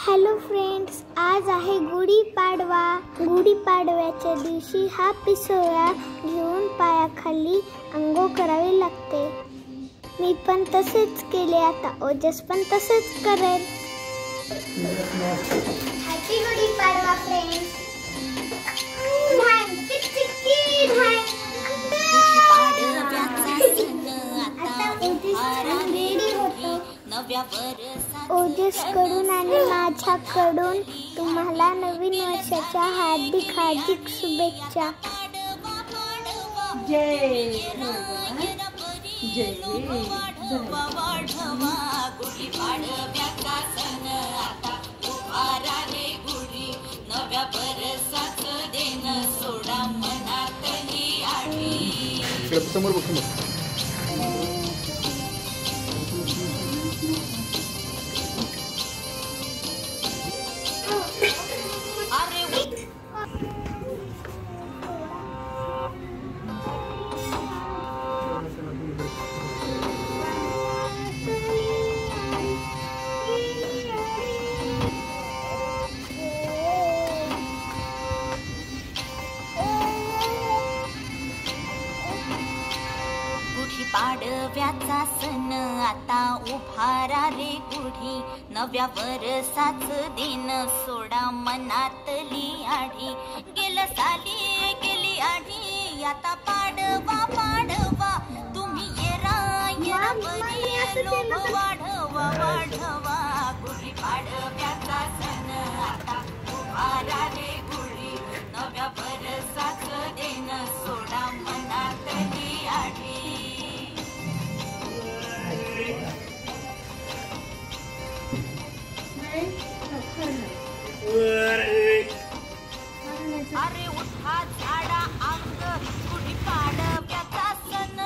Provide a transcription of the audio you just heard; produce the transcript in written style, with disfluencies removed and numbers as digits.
Hello friends, आज आहे गुढीपाडवा। गुढीपाडव्याच्या दिवशी हा पिसोळा घेऊन पायाखाली अंघोळ करावी लागते। मी पण तसेच केले, आता ओजस पण तसेच करेल। Happy Gudi Padwa friends. ओजस कडून आणि माझ्याकडून तुम्हाला नवीन वर्षाच्या हार्दिक शुभेच्छा। जय समोर बघू। पाडव्याचा सण आता उभारा रे गुढी, नव्या वर्षाच दिन सोडा मनातली आढी। गेलं साली गेली आढी, आता पाडवा पाडवा तुम्ही येरा बरी लोभ वाढवा वाढवा। गुढी पाडव्याचा सण आता उभारा रे गुढी, नव्या वर्षाच दिन सोडा मनातली आढी। अरे उठा झाडा अंग, गुढी पाडव्याचा सण